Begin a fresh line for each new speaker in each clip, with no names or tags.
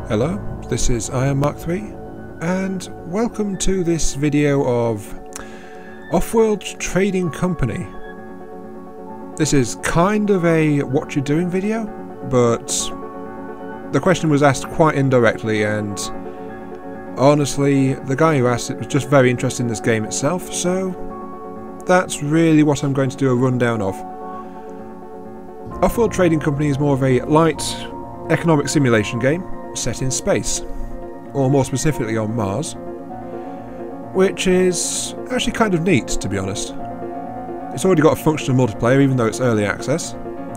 Hello, this is Iron Mark III, and welcome to this video of Offworld Trading Company. This is kind of a what you're doing video, but the question was asked quite indirectly, and honestly, the guy who asked it was just very interested in this game itself, so that's really what I'm going to do a rundown of. Offworld Trading Company is more of a light economic simulation game set in space, or more specifically on Mars, which is actually kind of neat, to be honest. It's already got a functional multiplayer, even though it's early access,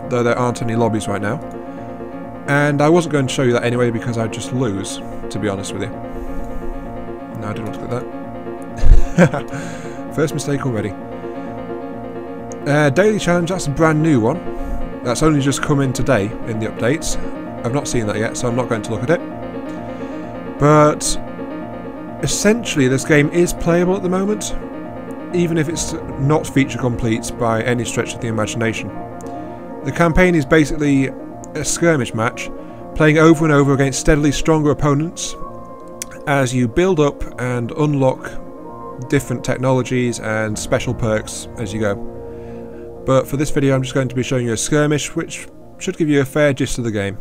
though there aren't any lobbies right now, and I wasn't going to show you that anyway because I'd just lose, to be honest with you. No, I didn't want to click that. First mistake already. Daily challenge, that's a brand new one. That's only just come in today in the updates. I've not seen that yet, so I'm not going to look at it. But essentially this game is playable at the moment, even if it's not feature complete by any stretch of the imagination. The campaign is basically a skirmish match, playing over and over against steadily stronger opponents as you build up and unlock different technologies and special perks as you go. But for this video I'm just going to be showing you a skirmish, which should give you a fair gist of the game.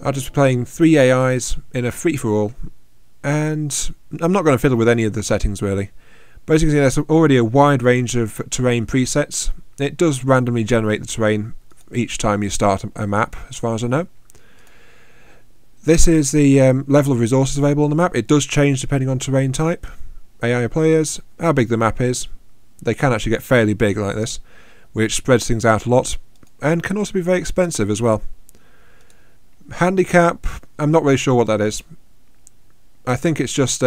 I'll just be playing 3 AIs in a free-for-all, and I'm not going to fiddle with any of the settings really. But as you can see, there's already a wide range of terrain presets. It does randomly generate the terrain each time you start a map, as far as I know. This is the level of resources available on the map. It does change depending on terrain type, AI players, how big the map is. They can actually get fairly big like this, which spreads things out a lot, and can also be very expensive as well. Handicap, I'm not really sure what that is. I think it's just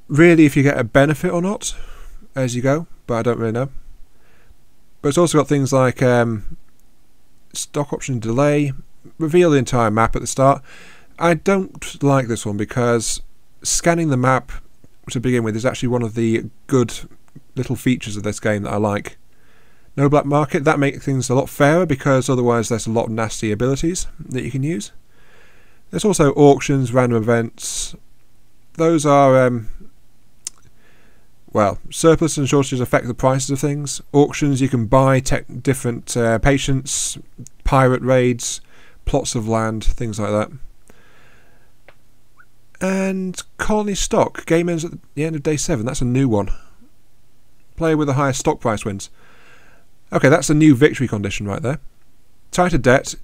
really if you get a benefit or not as you go, but I don't really know. But it's also got things like stock option delay, reveal the entire map at the start. I don't like this one because scanning the map to begin with is actually one of the good little features of this game that I like. No black market, that makes things a lot fairer because otherwise there's a lot of nasty abilities that you can use. There's also auctions, random events. Those are, well, surplus and shortages affect the prices of things. Auctions, you can buy different patients, pirate raids, plots of land, things like that. And colony stock, game ends at the end of day 7, that's a new one. Player with the highest stock price wins. Okay, that's a new victory condition right there. Tighter debt.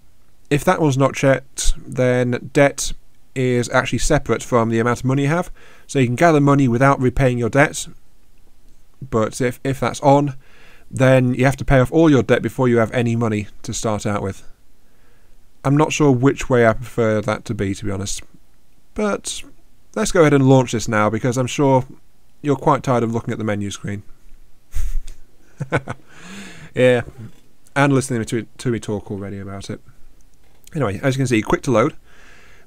If that one's not checked, then debt is actually separate from the amount of money you have. So you can gather money without repaying your debt. But if that's on, then you have to pay off all your debt before you have any money to start out with. I'm not sure which way I prefer that to be honest. But let's go ahead and launch this now because I'm sure you're quite tired of looking at the menu screen. Yeah, and listening to me talk already about it. Anyway, as you can see, quick to load.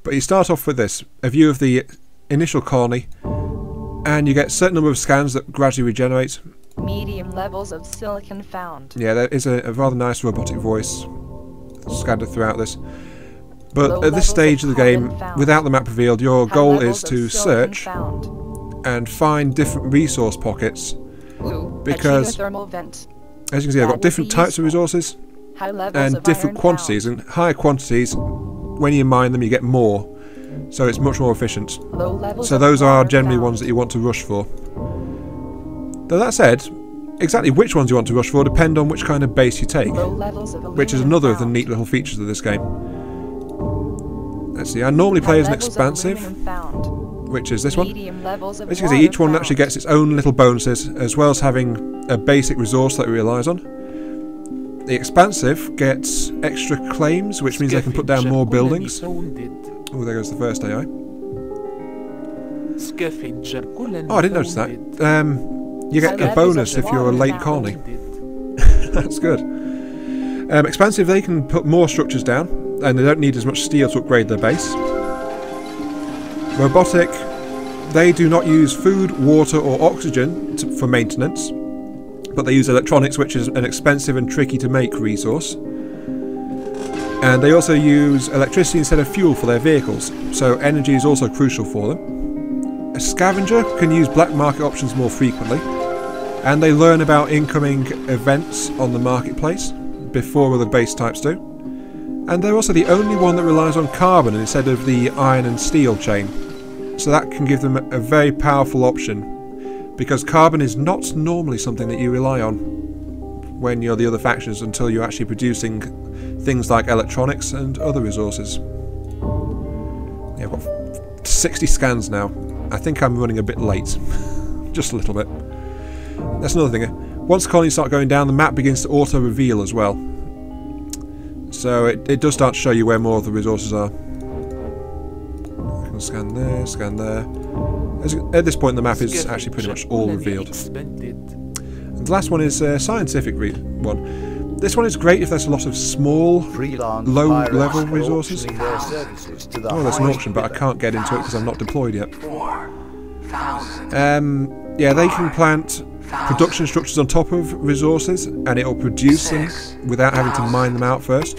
But you start off with this, a view of the initial colony, and you get a certain number of scans that gradually regenerate.
Medium levels of silicon found.
Yeah, there is a rather nice robotic voice scattered throughout this. But at this stage of the game, without the map revealed, your goal is to search and find different resource pockets. Because as you can see, I've got different types of resources and different quantities, and higher quantities, when you mine them you get more, so it's much more efficient. So those are generally ones that you want to rush for. Though that said, exactly which ones you want to rush for depend on which kind of base you take, which is another of the neat little features of this game. Let's see, I normally play as an expansive, which is this one. As you can see, each one actually gets its own little bonuses, as well as having a basic resource that it relies on. The expansive gets extra claims, which means they can put down more buildings. Oh, there goes the first AI. Oh, I didn't notice that. You get a bonus if you're a late colony. That's good. Expansive, they can put more structures down, and they don't need as much steel to upgrade their base. Robotic, they do not use food, water or oxygen for maintenance, but they use electronics, which is an expensive and tricky to make resource. And they also use electricity instead of fuel for their vehicles, so energy is also crucial for them. A scavenger can use black market options more frequently, and they learn about incoming events on the marketplace before other base types do. And they're also the only one that relies on carbon instead of the iron and steel chain, so that can give them a very powerful option, because carbon is not normally something that you rely on when you're the other factions until you're actually producing things like electronics and other resources. Yeah, I've got 60 scans now. I think I'm running a bit late. Just a little bit. That's another thing. Once colonies start going down, the map begins to auto-reveal as well. So it does start to show you where more of the resources are. I can scan there, scan there. At this point the map is actually pretty much all revealed. And the last one is a scientific one. This one is great if there's a lot of small, low-level resources. Oh, there's an auction, but I can't get into it because I'm not deployed yet. Yeah, they can plant production structures on top of resources, and it'll produce them without having to mine them out first.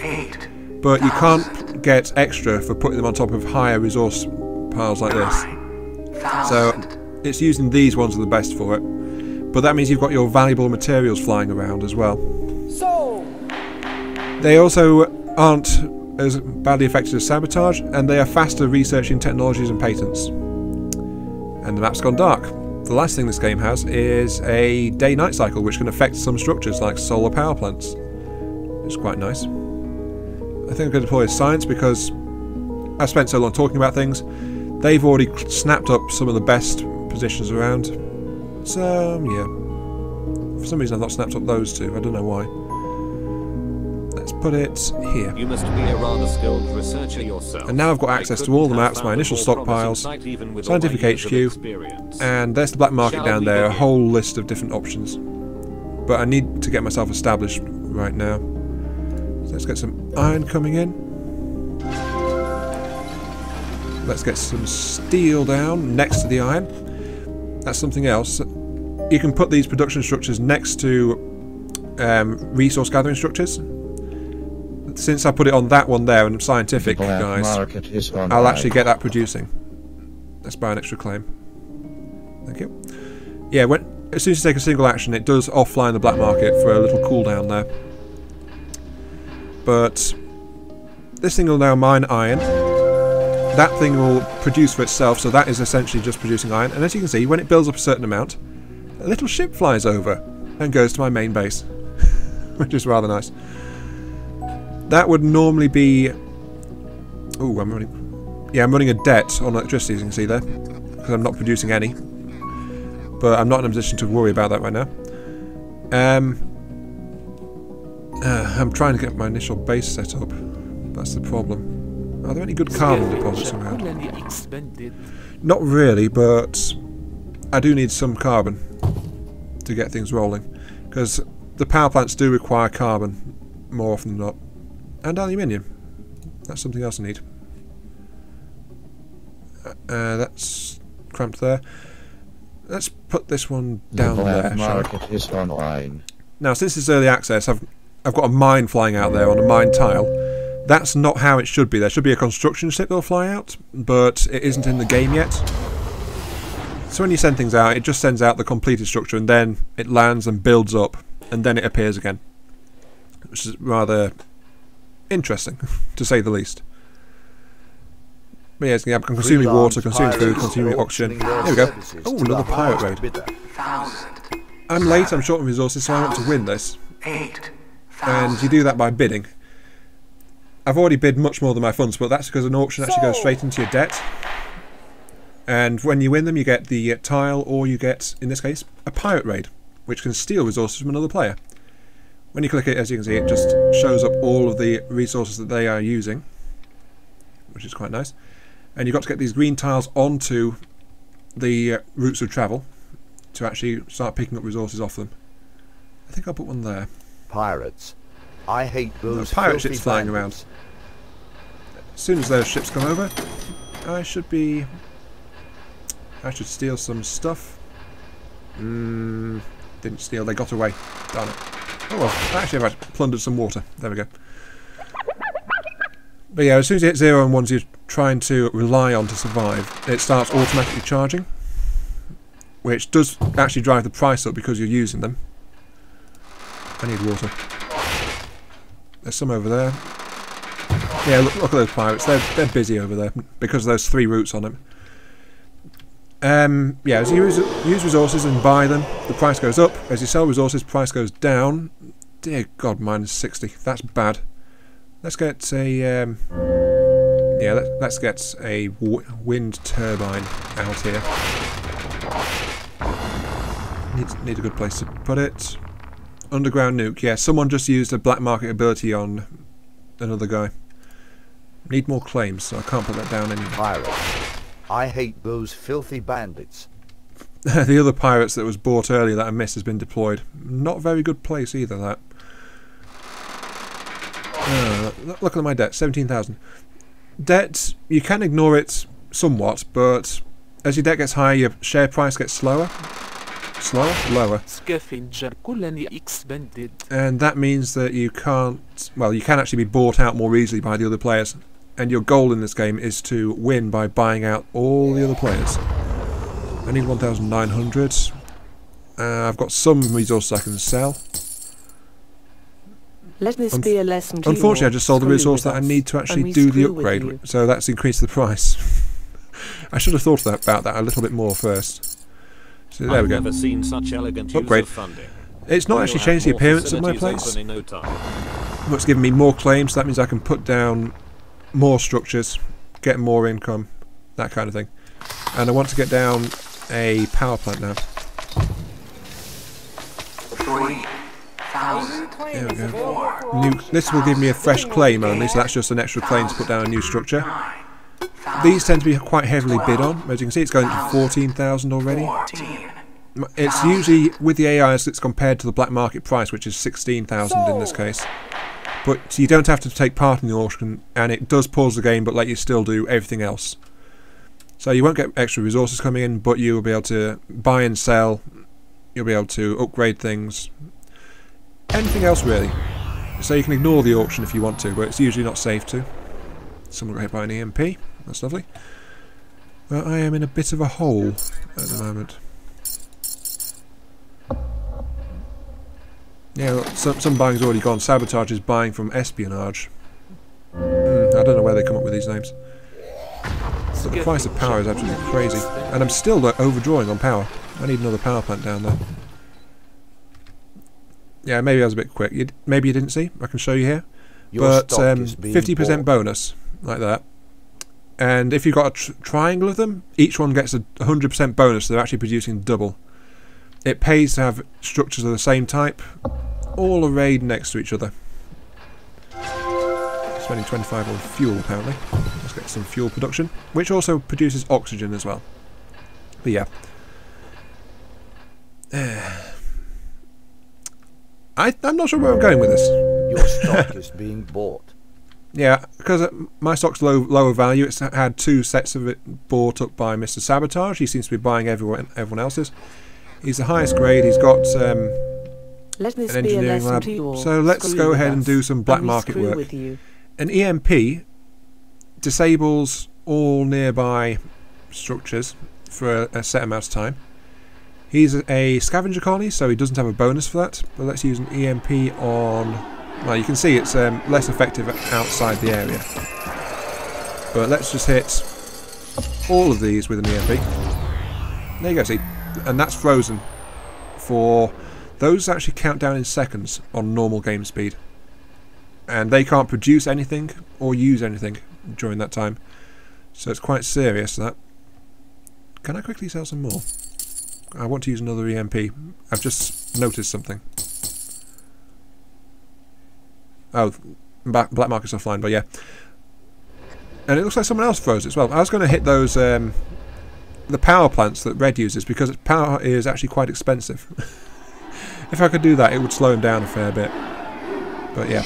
But you can't get extra for putting them on top of higher resource piles like this. So it's using these ones are the best for it. But that means you've got your valuable materials flying around as well. They also aren't as badly affected as sabotage, and they are faster researching technologies and patents. And the map's gone dark. The last thing this game has is a day-night cycle, which can affect some structures like solar power plants. It's quite nice. I think I'm going to deploy science because I've spent so long talking about things. They've already snapped up some of the best positions around. So, yeah. For some reason I've not snapped up those two. I don't know why. Let's put it here.
You must be a rather skilled researcher yourself.
And now I've got access to all the maps, my initial stockpiles, scientific HQ, and there's the black market down there, a whole list of different options. But I need to get myself established right now. So let's get some iron coming in. Let's get some steel down next to the iron. That's something else. You can put these production structures next to resource gathering structures. Since I put it on that one there and I'm scientific, guys, I'll actually get that producing. Let's buy an extra claim. Thank you. Yeah, as soon as you take a single action, it does offline the black market for a little cooldown there. But this thing will now mine iron. That thing will produce for itself, so that is essentially just producing iron. And as you can see, when it builds up a certain amount, a little ship flies over and goes to my main base, which is rather nice. That would normally be... Oh, I'm running... Yeah, I'm running a debt on electricity, as you can see there, because I'm not producing any. But I'm not in a position to worry about that right now. I'm trying to get my initial base set up. That's the problem. Are there any good carbon deposits around? Not really, but I do need some carbon to get things rolling, because the power plants do require carbon more often than not. And aluminium. That's something else I need. That's cramped there. Let's put this one down there. Now, since it's early access, I've got a mine flying out there on a mine tile. That's not how it should be. There should be a construction ship that'll fly out, but it isn't in the game yet. So when you send things out, it just sends out the completed structure, and then it lands and builds up, and then it appears again, which is rather interesting, to say the least. But yes, yeah, I'm consuming water, consuming food, consuming oxygen. There we go. Oh, another pirate raid. I'm late, I'm short on resources, so I want to win this. And you do that by bidding. I've already bid much more than my funds, but that's because an auction actually goes straight into your debt. And when you win them, you get the tile, or you get, in this case, a pirate raid, which can steal resources from another player. When you click it, as you can see, it just shows up all of the resources that they are using, which is quite nice. And you've got to get these green tiles onto the routes of travel to actually start picking up resources off them. I think I'll put one there.
Pirates. I hate those
pirate ships flying around. As soon as those ships come over, I should steal some stuff. Didn't steal, they got away. Darn it. Oh well, actually I've plundered some water. There we go. But yeah, as soon as you hit 0 and 1s you're trying to rely on to survive, it starts automatically charging, which does actually drive the price up because you're using them. I need water. There's some over there. Yeah, look at those pirates. They're busy over there because of those 3 routes on them. Yeah, as you use resources and buy them, the price goes up. As you sell resources, price goes down. Dear God, minus 60. That's bad. Let's get a yeah. Let's get a wind turbine out here. Need a good place to put it. Underground nuke. Yeah, someone just used a black market ability on another guy. Need more claims, so I can't put that down anymore.
Pirates. I hate those filthy bandits.
The other pirates that was bought earlier that I missed has been deployed. Not very good place either, that. Look at my debt, 17,000. Debt, you can ignore it somewhat, but as your debt gets higher, your share price gets slower. Lower. And that means that you can't... Well, you can actually be bought out more easily by the other players. And your goal in this game is to win by buying out all the other players. I need 1,900. I've got some resources I can sell.
Let this be a lesson to
Unfortunately,
you
I just sold the resource that I need to actually do the upgrade, so that's increased the price. I should have thought about that a little bit more first. So there we go.
Never seen such elegant
Upgrade.
use of funding.
It's not actually changed the appearance of my place, but it's given me more claims, so that means I can put down more structures, get more income, that kind of thing. And I want to get down a power plant now.
3,000.
There we go. This will give me a fresh claim only, so that's just an extra claim to put down a new structure. These tend to be quite heavily bid on. As you can see, it's going to 14,000 already.
14.
It's usually, with the AIs, it's compared to the black market price, which is 16,000 in this case. But you don't have to take part in the auction, and it does pause the game, but let you still do everything else. So you won't get extra resources coming in, but you will be able to buy and sell. You'll be able to upgrade things. Anything else, really. So you can ignore the auction if you want to, but it's usually not safe to. Someone got hit by an EMP. That's lovely. Well, I am in a bit of a hole at the moment. Yeah, look, some buying's already gone. Sabotage is buying from espionage. I don't know where they come up with these names. But the price of power is absolutely crazy. And I'm still overdrawing on power. I need another power plant down there. Yeah, maybe I was a bit quick. Maybe you didn't see. I can show you here. But 50% bonus, like that. And if you've got a triangle of them, each one gets a 100% bonus. So they're actually producing double. It pays to have structures of the same type, all arrayed next to each other. Spending 25 on fuel, apparently. Let's get some fuel production, which also produces oxygen as well. But yeah. I'm not sure where I'm going with this.
Your stock is being bought.
Yeah, because my stock's lower value. It's had 2 sets of it bought up by Mr. Sabotage. He seems to be buying everyone else's. He's the highest grade. He's got an engineering lab. So let's go ahead and do some black market work. An EMP disables all nearby structures for a set amount of time. He's a scavenger colony, so he doesn't have a bonus for that. But let's use an EMP on... Well, you can see it's less effective outside the area. But let's just hit all of these with an EMP. There you go, see. And that's frozen for... Those actually count down in seconds on normal game speed. And they can't produce anything or use anything during that time. So it's quite serious, that. Can I quickly sell some more? I want to use another EMP. I've just noticed something. Oh, black market's offline, but yeah. And it looks like someone else froze as well. I was going to hit those, the power plants that Red uses, because power is actually quite expensive. If I could do that, it would slow him down a fair bit. But yeah.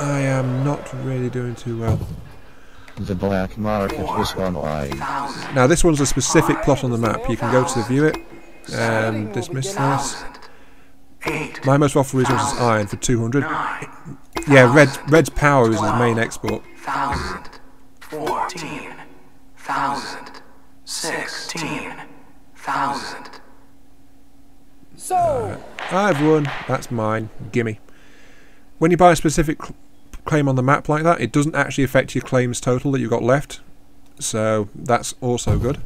I am not really doing too well.
The black market is online.
Now this one's a specific plot on the map. You can go to view it and dismiss this. My most offered resource is iron for 200. Yeah, red's power is his main export.
1,000, 14,000, 16,000.
I've won. That's mine. Gimme. When you buy a specific claim on the map like that, it doesn't actually affect your claims total that you've got left. So that's also good.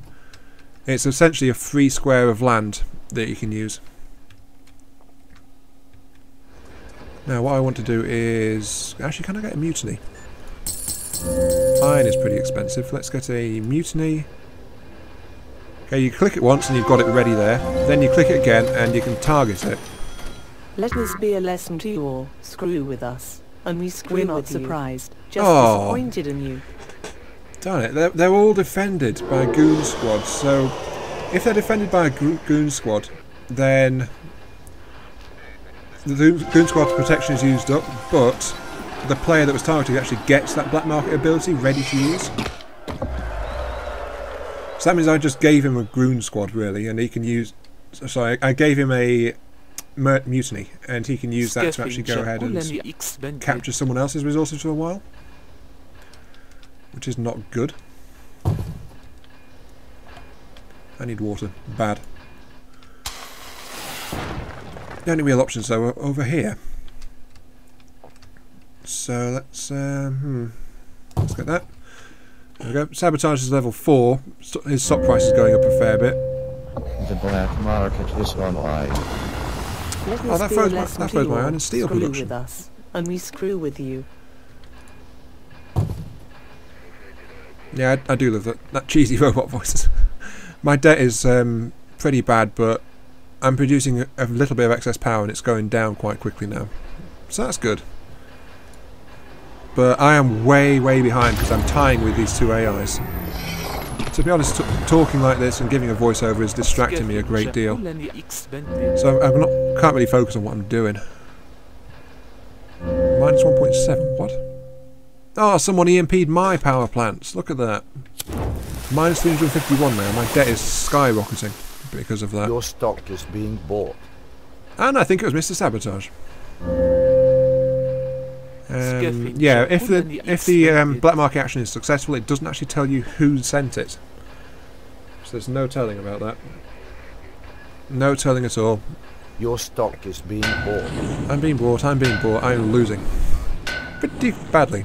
It's essentially a free square of land that you can use. Now what I want to do is... Actually, can I get a mutiny? Iron is pretty expensive. Let's get a mutiny. Okay, you click it once and you've got it ready there. Then you click it again and you can target it.
Let this be a lesson to you all. Screw with us. And we're not surprised. Just
Oh.
disappointed in you.
Darn it, they're all defended by goon squads, so if they're defended by a goon squad, then the goon squad's protection is used up, but the player that was targeted actually gets that black market ability ready to use. So that means I just gave him a goon squad, really, and he can use... Sorry, I gave him a mutiny, and he can use that to actually go ahead and capture someone else's resources for a while. Which is not good. I need water. Bad. The only real options though are over here. So let's get that. There we go. Sabotage is level 4. His stock price is going up a fair bit.
The black market is online.
Oh, that throws my iron and steel production.
With us, and we screw with you.
Yeah, I do love that cheesy robot voice. My debt is pretty bad, but I'm producing a little bit of excess power and it's going down quite quickly now. So that's good. But I am way, way behind because I'm tying with these two AIs. To be honest, talking like this and giving a voiceover is distracting me a great deal. So I can't really focus on what I'm doing. Minus 1.7, what? Oh, someone EMP'd my power plants. Look at that. Minus 351 now. My debt is skyrocketing because of that.
Your stock is being bought.
And I think it was Mr. Sabotage. Yeah, if the black market action is successful, it doesn't actually tell you who sent it. So there's no telling about that. No telling at all.
Your stock is being bought.
I'm being bought, I'm losing. Pretty badly.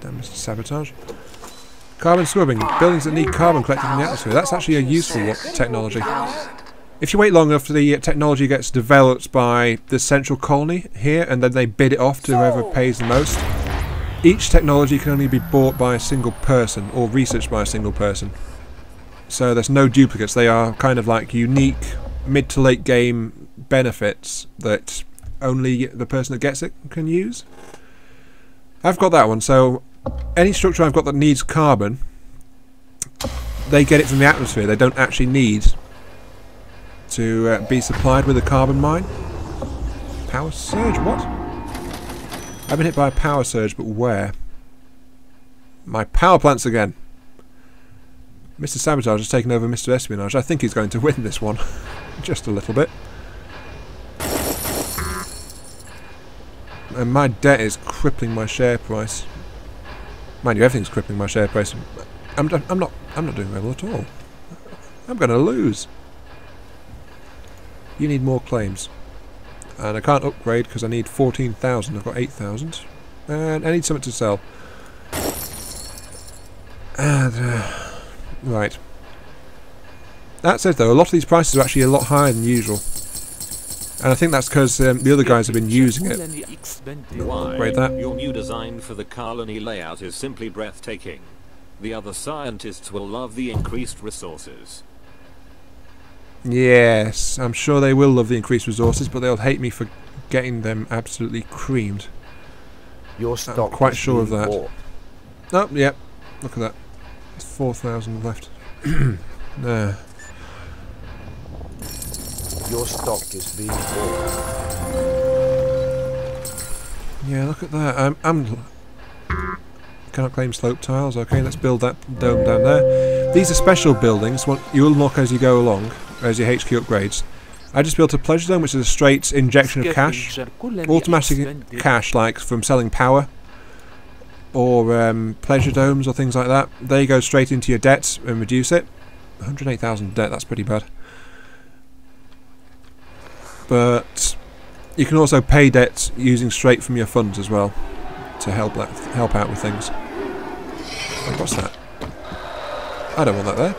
Damn, Mr. Sabotage. Carbon scrubbing. Buildings that need carbon collected from the atmosphere. That's actually a useful technology. If you wait long enough, the technology gets developed by the central colony here, and then they bid it off to whoever pays the most. Each technology can only be bought by a single person, or researched by a single person. So there's no duplicates. They are kind of like unique mid to late game benefits that only the person that gets it can use. I've got that one, so any structure I've got that needs carbon, they get it from the atmosphere. They don't actually need to be supplied with a carbon mine. Power surge, what? I've been hit by a power surge, but where? My power plants again. Mr. Sabotage has taken over Mr. Espionage. I think he's going to win this one. Just a little bit. And my debt is crippling my share price. Mind you, everything's crippling my share price. I'm not doing well at all. I'm going to lose. You need more claims. And I can't upgrade because I need 14,000. I've got 8,000. And I need something to sell. And, right. That said though, a lot of these prices are actually a lot higher than usual. And I think that's because the other guys have been using it. Upgrade that.
Your new design for the colony layout is simply breathtaking. The other scientists will love the increased resources.
Yes, I'm sure they will love the increased resources, but they'll hate me for getting them absolutely creamed.
Your stock
I'm quite
is
sure of
being
that.
bought.
Oh, yep. Look at that. There's 4,000 left. There.
Your stock is being bought.
Yeah, look at that. I'm cannot claim slope tiles. Okay, let's build that dome down there. These are special buildings. What you unlock as you go along, as your HQ upgrades. I just built a pleasure zone, which is a straight injection of cash. Automatic cash, like from selling power. Or pleasure domes or things like that. They go straight into your debt and reduce it. 108,000 debt, that's pretty bad. But you can also pay debt using straight from your funds as well to help out with things. Oh, what's that? I don't want that there.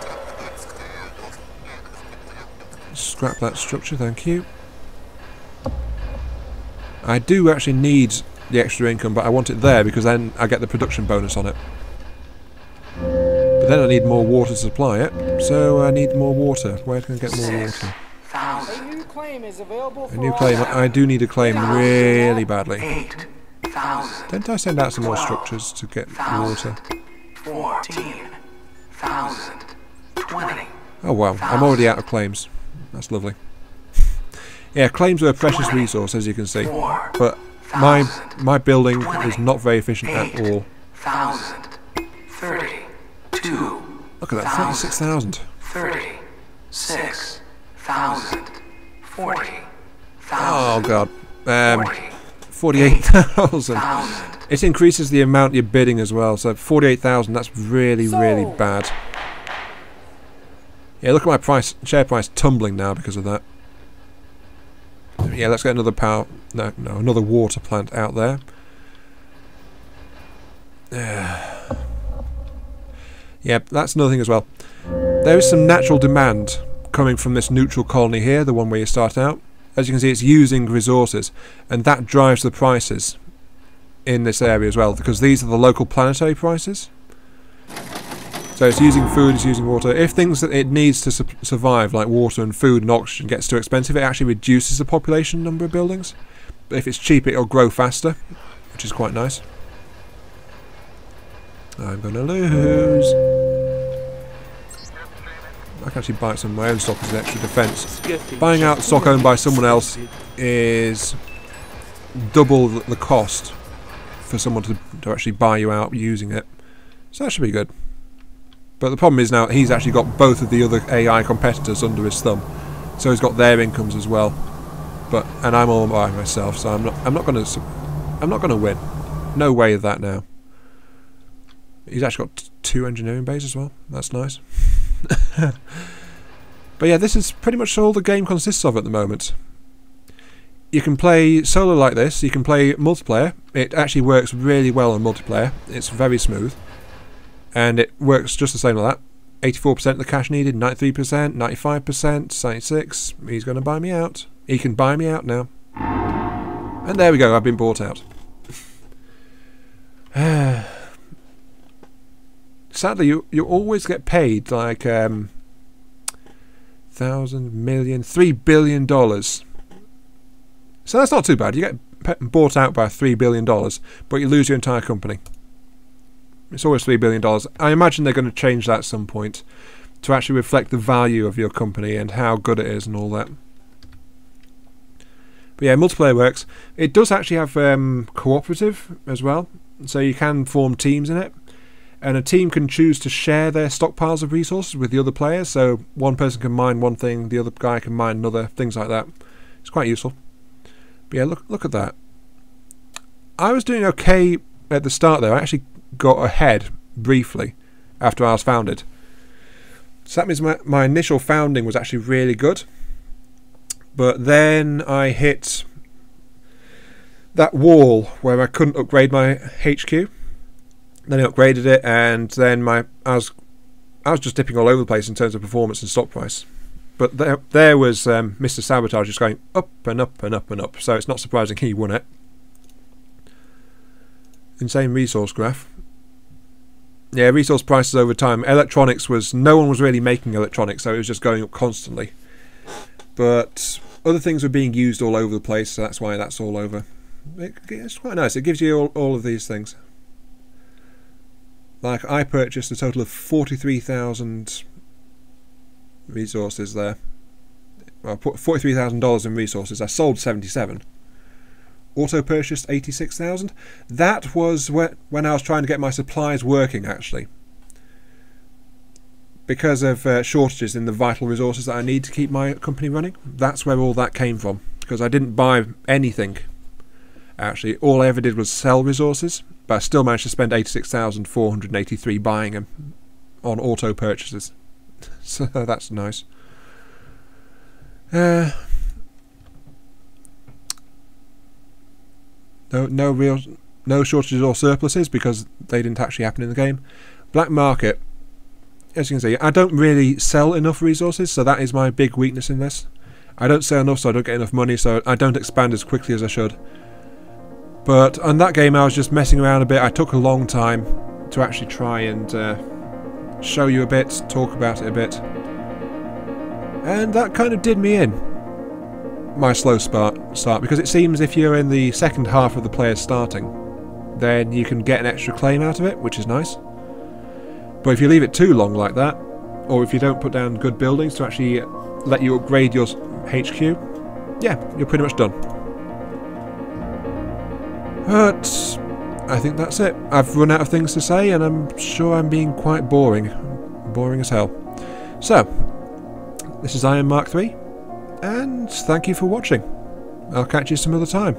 Scrap that structure, thank you. I do actually need the extra income, but I want it there because then I get the production bonus on it. But then I need more water to supply it, so I need more water. Where can I get more water?
A new claim is available for
A new claim. I do need a claim really badly.
8,000.
Didn't I send out some more structures to get water?
14,000. 20.
Oh wow, I'm already out of claims. That's lovely. Yeah, claims are a precious resource, as you can see. But my building is not very efficient at all.
32.
Look at that, 36,000.
36,000. 40,000.
Oh god. 48,000. It increases the amount you're bidding as well, so 48,000, that's really, really bad. Yeah, look at my share price tumbling now because of that. Yeah, let's get another another water plant out there. Yeah, that's another thing as well. There is some natural demand coming from this neutral colony here, the one where you start out. As you can see, it's using resources, and that drives the prices in this area as well, because these are the local planetary prices. So it's using food, it's using water. If things that it needs to survive, like water and food and oxygen, gets too expensive, it actually reduces the population number of buildings. But if it's cheap, it'll grow faster, which is quite nice. I'm gonna lose. I can actually buy some of my own stock as an extra defence. Buying out stock owned by someone else is double the cost for someone to actually buy you out using it. So that should be good. But the problem is now he's actually got both of the other AI competitors under his thumb, so he's got their incomes as well. And I'm all by myself, so I'm not gonna win. No way of that now. He's actually got 2 engineering bays as well. That's nice. But yeah, this is pretty much all the game consists of at the moment. You can play solo like this. You can play multiplayer. It actually works really well on multiplayer. It's very smooth. And it works just the same like that. 84% of the cash needed, 93%, 95%, 96%. He's going to buy me out. He can buy me out now. And there we go, I've been bought out. Sadly, you always get paid like $1,000 million, $3 billion. So that's not too bad. You get bought out by $3 billion, but you lose your entire company. It's always $3 billion. I imagine they're going to change that at some point to actually reflect the value of your company and how good it is and all that. But yeah, multiplayer works. It does actually have cooperative as well, so you can form teams in it. And a team can choose to share their stockpiles of resources with the other players, so one person can mine one thing, the other guy can mine another, things like that. It's quite useful. But yeah, look at that. I was doing okay at the start there. I actually got ahead briefly after I was founded. So that means my initial founding was actually really good. But then I hit that wall where I couldn't upgrade my HQ. Then I upgraded it, and then I was just dipping all over the place in terms of performance and stock price. But there was Mr. Sabotage just going up and up and up and up. So it's not surprising he won it. Insane resource graph. Yeah, resource prices over time. Electronics no one was really making electronics, so it was just going up constantly. But other things were being used all over the place, so that's why that's all over. It's quite nice. It gives you all of these things. Like, I purchased a total of 43,000 resources there. Well, I put $43,000 in resources. I sold 77. Auto purchased 86,000. That was when I was trying to get my supplies working, actually. because of shortages in the vital resources that I need to keep my company running. That's where all that came from, because I didn't buy anything. Actually, all I ever did was sell resources, but I still managed to spend 86,483 buying them on auto purchases. So that's nice. No shortages or surpluses, because they didn't actually happen in the game. Black market, as you can see, I don't really sell enough resources, so that is my big weakness in this. I don't sell enough, so I don't get enough money, so I don't expand as quickly as I should. But on that game I was just messing around a bit. I took a long time to actually try and show you a bit, talk about it a bit. And that kind of did me in, my slow start, because it seems if you're in the second half of the players starting, then you can get an extra claim out of it, which is nice. But if you leave it too long like that, or if you don't put down good buildings to actually let you upgrade your HQ, yeah, you're pretty much done. But I think that's it. I've run out of things to say, and I'm sure I'm being quite boring. Boring as hell. So, this is Iron Mark III, and thank you for watching. I'll catch you some other time.